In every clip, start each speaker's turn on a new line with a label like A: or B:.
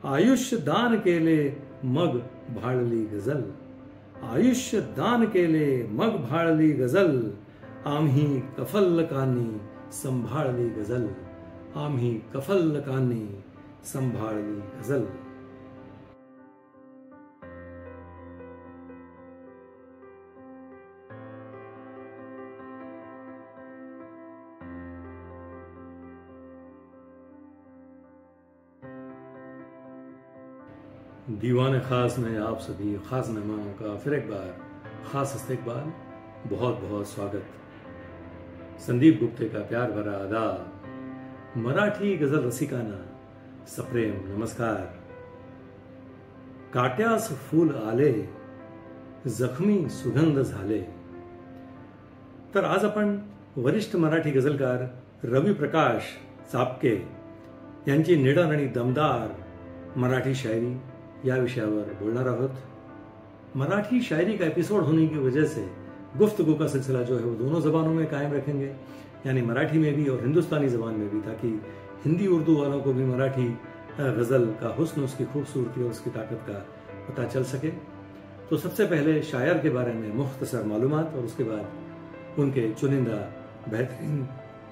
A: आयुष्य दान केले मग भाळली गझल, आयुष्य दान केले मग भाळली गझल, आम्ही कफल्लकांनी संभाळली गझल, आम्ही कफल्लकांनी संभाळली गझल. दीवान खास में आप सभी खास मेहमानों का फिर एक बार खास इस्तकबाल, बहुत बहुत स्वागत. संदीप गुप्ते का प्यार भरा आदाब. मराठी गझल रसिकांना सप्रेम नमस्कार. काट्यास फूल आले, जखमी सुगंध झाले. तर आज आपण वरिष्ठ मराठी गझलकार रवी प्रकाश चापके यांची निडर आणि दमदार मराठी शायरी या विषयावर बोलणार आहोत. मराठी शायरी का एपिसोड होने की वजह से गुफ्तगू का सिलसिला जो है वो दोनों जबानों में कायम रखेंगे, यानी मराठी में भी और हिंदुस्तानी जबान में भी, ताकि हिंदी उर्दू वालों को भी मराठी गज़ल का हुस्न, उसकी खूबसूरती और उसकी ताकत का पता चल सके. तो सबसे पहले शायर के बारे में मुख्तसर मालूमात और उसके बाद उनके चुनिंदा बेहतरीन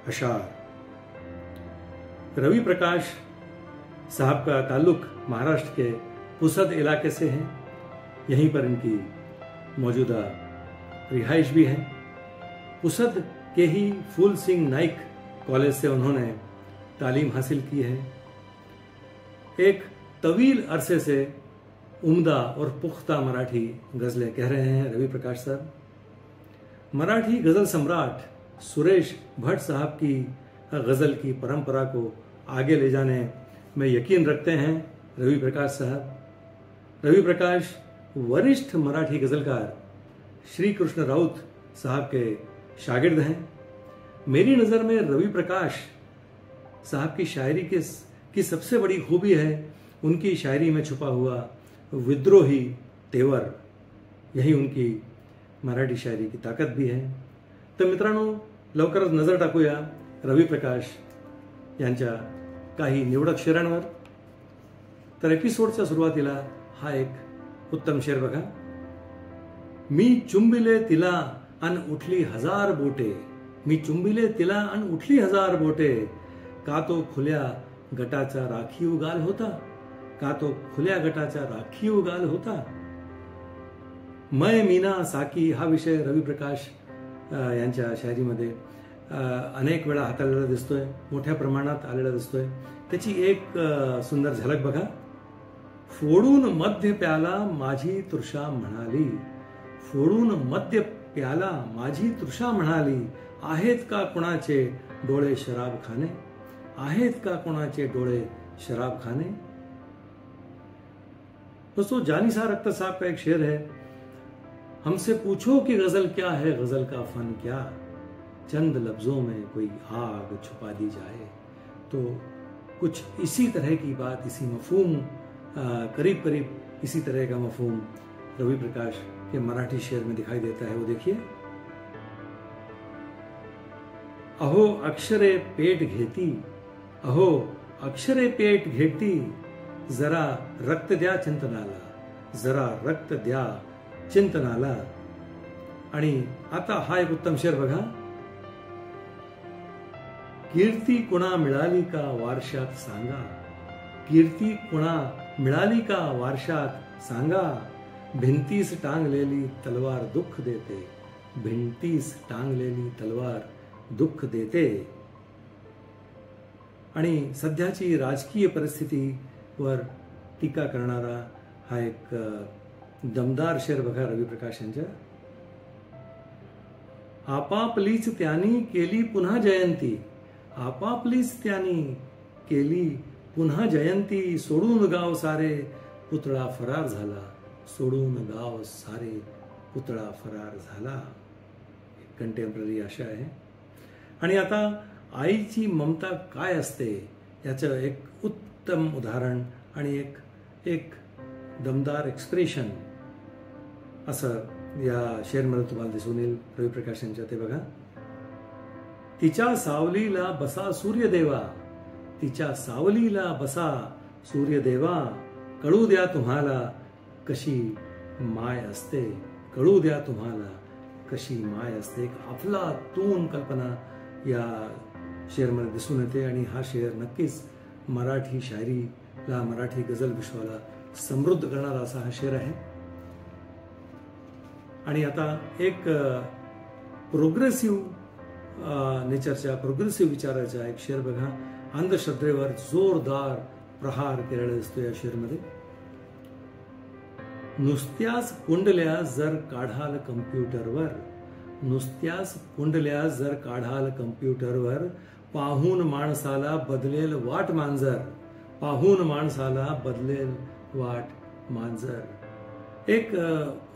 A: अशार. रवि प्रकाश साहब का ताल्लुक महाराष्ट्र के पुसद इलाके से है. यहीं पर इनकी मौजूदा रिहाइश भी है. पुसद के ही फूल सिंह नाइक कॉलेज से उन्होंने तालीम हासिल की है. एक तवील अरसे से उम्दा और पुख्ता मराठी गज़लें कह रहे हैं रवि प्रकाश साहब. मराठी गज़ल सम्राट सुरेश भट्ट साहब की गज़ल की परंपरा को आगे ले जाने में यकीन रखते हैं रवि प्रकाश साहब. रवि प्रकाश वरिष्ठ मराठी गज़लकार श्री कृष्ण राउत साहब के शागिर्द हैं. मेरी नज़र में रवि प्रकाश साहब की शायरी की सबसे बड़ी खूबी है उनकी शायरी में छुपा हुआ विद्रोही तेवर. यही उनकी मराठी शायरी की ताकद भी है. तर मित्रांनो, लवकरच नजर टाकूया रवि प्रकाश यांच्या काही निवडक शेरांवर. तर एपिसोडच्या सुरुवातीला हा एक उत्तम शेर बघा. मी चुंबिले तिला अन उठली हजार बोटे, मी चुंबिले तिला अन उठली हजार बोटे, का तो खुल्या गटाचा राखीव गाल होता, का तो खुल्या गटाचा राखीव गाल होता. मै मीना साकी हा विषय रवि प्रकाश यांच्या शायरीमध्ये अनेक वेळा हाताळलेला दिसतोय, मोठ्या प्रमाणात आलेला दिसतोय. त्याची एक सुंदर झलक बघा. फोडून मध्य प्याला माझी तृषा म्हणाली, फोडून मध्य प्याला माझी तृषा म्हणाली, आहेत का कुणाचे डोळे शराब खाने, आहेत का कुणाचे डोळे शराब खाने. दोस्तों, जानिसार अख्तर साहब का एक शेर है. हमसे पूछो कि गजल क्या है, गजल का फन क्या, चंद लफ्जों में कोई आग छुपा दी जाए. तो कुछ इसी तरह की बात, इसी मफहूम, करीब करीब इसी तरह का मफहूम रवि प्रकाश के मराठी शेर में दिखाई देता है. वो देखिए. अहो अक्षरे पेट घेती, अहो अक्षरे पेट घेती, जरा रक्त द्या चिंतनाला, जरा रक्त द्या चिंतनाला. आणि आता हा एक उत्तम शेर बघा. कीर्ती कुणा मिळाली का वारशात सांगा, कीर्ती कुणा मिळाली का वारशात सांगा, भिंतीस टांगलेली तलवार दुःख देते, भिंतीस टांगलेली तलवार दुःख देते. आणि सध्याची राजकीय परिस्थितीवर टीका करणारा हा एक दमदार शेर बघा रवि प्रकाश यांच्या. आपापलीच त्यांनी केली पुन्हा जयंती, आपापलीच त्यांनी केली पुन्हा जयंती, सोडून गाव सारे पुतळा फरार झाला, सोडून गाव सारे पुतळा फरार झाला. कंटेम्पररी आशा आहे. आणि आता आईची ममता काय असते याचं एक उत्तम उदाहरण आणि एक दमदार एक्सप्रेशन असं या शेरमध्ये तुम्हाला दिसून येईल रवि प्रकाश यांच्या. ते बघा. तिच्या सावलीला बसा सूर्यदेवा, तिच्या सावलीला बसा सूर्यदेवा कळू द्या तुम्हाला कशी माय असते, कळू द्या तुम्हाला कशी माय असते. एक अफलातून कल्पना या शेअरमध्ये दिसून येते आणि हा शेअर नक्कीच मराठी शायरीला, मराठी गझल विश्वाला समृद्ध करणारा असा हा शेअर आहे. आणि आता एक प्रोग्रेसिव्ह नेचरच्या, प्रोग्रेसिव्ह विचाराचा एक शेअर बघा. अंधश्रद्धेवर जोरदार प्रहार केलेला दिसतो या शेअरमध्ये. नुसत्याच कुंडल्या जर काढाल कम्प्युटरवर, नुसत्याच कुंडल्या जर काढाल कम्प्युटरवर, पाहून माणसाला बदलेल वाट मांजर, पाहून माणसाला बदलेल वाट मांजर. एक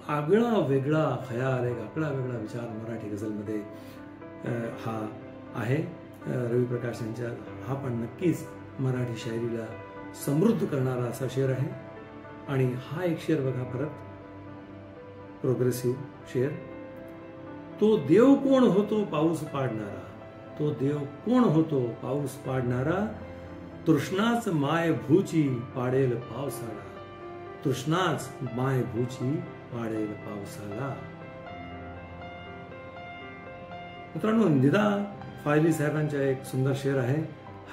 A: आगळा वेगळा खयाल, एक आगळा वेगळा विचार मराठी गझलमध्ये हा आहे रवी प्रकाश यांच्या. हा पण नक्कीच मराठी शायरीला समृद्ध करणारा असा शेअर आहे. आणि हा एक शेअर बघा परत, प्रोग्रेसिव्ह शेअर. तो देव कोण होतो पाऊस पाडणारा, तो देव कोण होतो पाऊस पाडणारा, तृष्णाच माय भूची पाडेल पावसाला, तृष्णाच माय भूची पाडेल पावसाला. मित्रांनो, निदा फायली साहेबांचा एक सुंदर शेर आहे.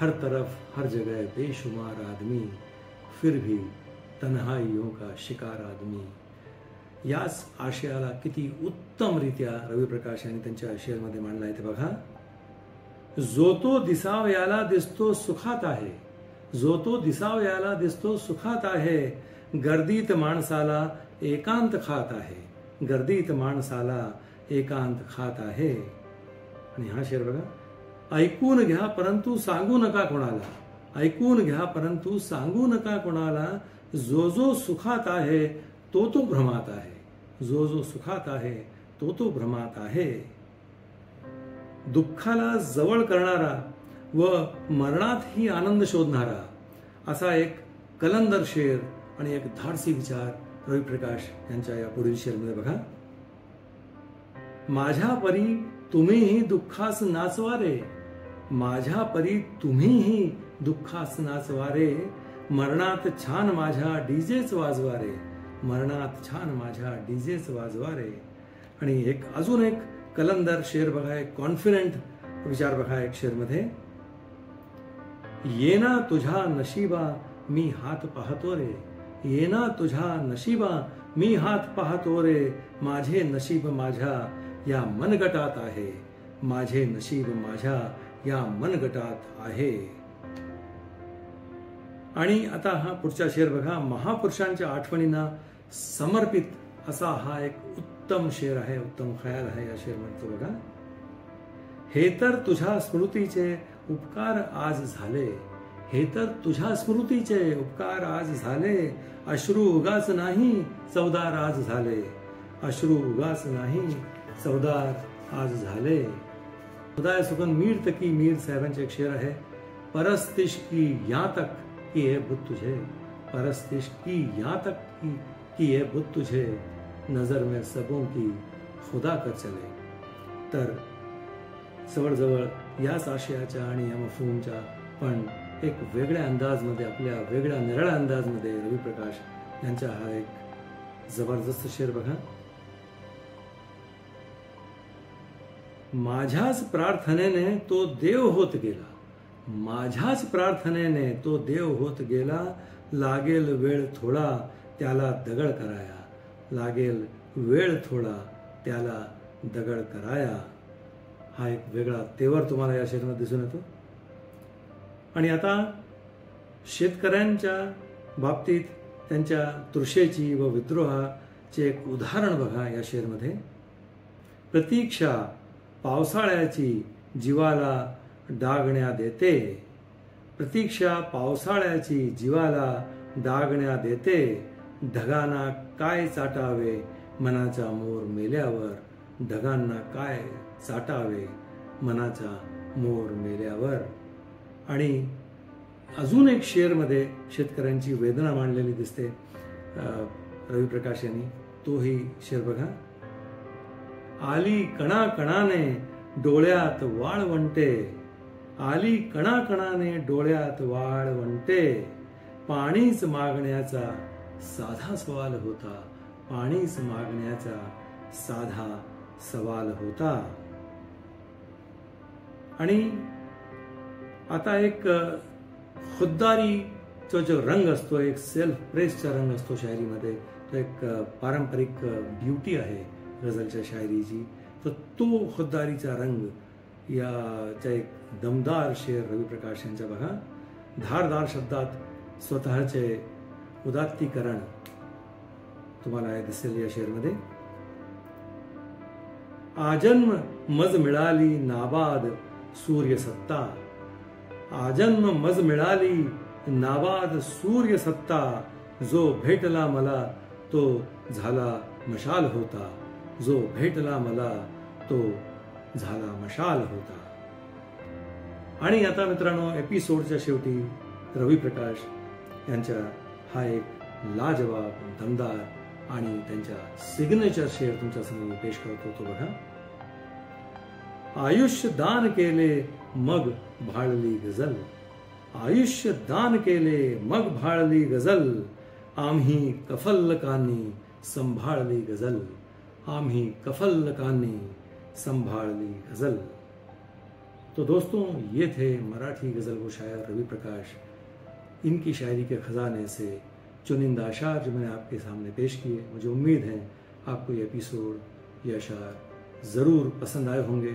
A: हर तरफ हर जगह बेशुमार आदमी, फिर भी तन्हाइयों का शिकार आदमी. याच आशयाला किती उत्तमरित्या रवी प्रकाश यांनी त्यांच्या शेअरमध्ये मांडला आहे ते बघा. जो तो दिसावयाला दिसतो सुखात आहे, जो तो दिसावयाला दिसतो सुखात आहे, गर्दीत माणसाला एकांत खात आहे, गर्दीत माणसाला एकांत खात आहे. आणि हा शेर बघा. ऐकून घ्या परंतु सांगू नका कोणाला, ऐकून घ्या परंतु सांगू नका कोणाला, जो जो सुखात आहे तो तो भ्रमात आहे, जो जो सुखात आहे तो तो भ्रमात आहे. दुःखाला जवळ करणारा व मरणातही आनंद शोधणारा असा एक कलंदर शेर आणि एक धाडसी विचार रवी प्रकाश यांच्या या पुढील शेअरमध्ये बघा. माझ्या परी तुम्हीही दुःखास नाचवारे, माझ्या परी तुम्हीही दुःखास नाचवारे, मरणात छान माझ्या डीजेच वाजवारे, मरणात छान माझ्या डीजेच वाजवारे. आणि एक अजून एक कलंदर शेर बघा, एक कॉन्फिडंट विचार बघा एक शेरमध्ये. येना तुझ्या नशिबा मी हात पाहतो रे, येना तुझ्या नशिबा मी हात पाहतो रे, माझे नशीब माझ्या या मनगटात आहे, माझे नशीब माझ्या या मनगटात आहे. आणि आता हा पुढचा शेर बघा. महापुरुषांच्या आठवणींना समर्पित असा हा एक उत्तम शेर आहे, उत्तम खयाल आहे या शेर मध्ये बघा. हे तर तुझ्या स्मृतीचे उपकार आज झाले, हे तर तुझ्या स्मृतीचे उपकार आज झाले, अश्रू उगाच नाही चवदार आज झाले, अश्रू उगाच नाही चवदार आज झाले. खुदाए सुखन मीर तकी मीर साहेबांचे एक शेर आहे. परस्तिश की यहाँ तक कि ये बुत तुझे, परस्तिश की यहाँ तक कि ये बुत तुझे, नजर में सबों की खुदा कर चले. तर जवळजवळ याच आशयाच्या आणि या मफहूमच्या पण एक वेगळ्या अंदाजमध्ये, आपल्या वेगळ्या निराळ्या अंदाजमध्ये रवी प्रकाश यांचा हा एक जबरदस्त शेर बघा. माझ्याच प्रार्थनेने तो देव होत गेला, माझ्याच प्रार्थनेने तो देव होत गेला, लागेल वेळ थोडा त्याला दगड कराया, लागेल वेळ थोडा त्याला दगड कराया. हा एक वेगळा तेवर तुम्हाला या शेअरमध्ये दिसून येतो. आणि आता शेतकऱ्यांच्या बाबतीत त्यांच्या तृषेची व विद्रोहाचे एक उदाहरण बघा या शेअरमध्ये. प्रतीक्षा पावसाळ्याची जीवाला डागण्या देते, प्रतीक्षा पावसाळ्याची जीवाला डागण्या देते, ढगांना काय चाटावे मनाचा मोर मेल्यावर, ढगांना काय चाटावे मनाचा मोर मेल्यावर. आणि अजून एक शेअरमध्ये शेतकऱ्यांची वेदना मांडलेली दिसते रवी प्रकाश यांनी, तोही शेअर बघा. आली कणाकणाने डोळ्यात वाळवंटे, आली कणाकणाने डोळ्यात वाळवंटे, पाणीच मागण्याचा साधा सवाल होता, पाणीच मागण्याचा साधा सवाल होता. आणि आता एक खुद्दारीचा जो रंग असतो, एक सेल्फ प्रेसचा रंग असतो शायरीमध्ये, तो एक पारंपरिक ब्युटी आहे गझलच्या शायरीची. तर तो खुद्दारीचा रंग याचा एक दमदार शेर रवी प्रकाश यांचा बघा. धारदार शब्दात स्वतःचे उदात्तीकरण तुम्हाला दिसेल या शेरमध्ये. आजन्म मज मिळाली नाबाद सूर्य सत्ता, आजन्म मज मिळाली नाबाद सूर्य सत्ता, जो भेटला मला तो झाला मशाल होता, जो भेटला मला तो झाला मशाल होता. आणि आता मित्रांनो, एपिसोडच्या शेवटी रवी प्रकाश यांच्या हा एक लाजवाब, दमदार आणि त्यांच्या सिग्नेचर शेर तुमच्या समोर पेश करतो. तो बघा. आयुष्य दान केले मग भाळली गझल, आयुष्य दान केले मग भाळली गझल, आम्ही कफल्लकांनी संभाळली गझल, आम्ही कफल्लकांनी संभाळली गजल. तो दोस्तों, ये थे मराठी गजल को शायर रवि प्रकाश. इनकी शायरी के खजाने से चुनिंदा अशार जो मैंने आपके सामने पेश किए. मुझे उम्मीद है आपको ये एपिसोड, ये अशार ज़रूर पसंद आए होंगे.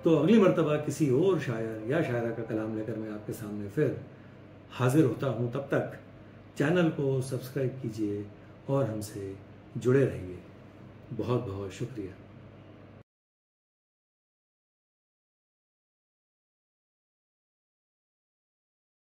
A: तो अगली मर्तबा किसी और शायर या शायरा का कलाम लेकर मैं आपके सामने फिर हाजिर होता हूँ. तब तक चैनल को सब्सक्राइब कीजिए और हमसे जुड़े रहिए. बहुत बहुत शुक्रिया.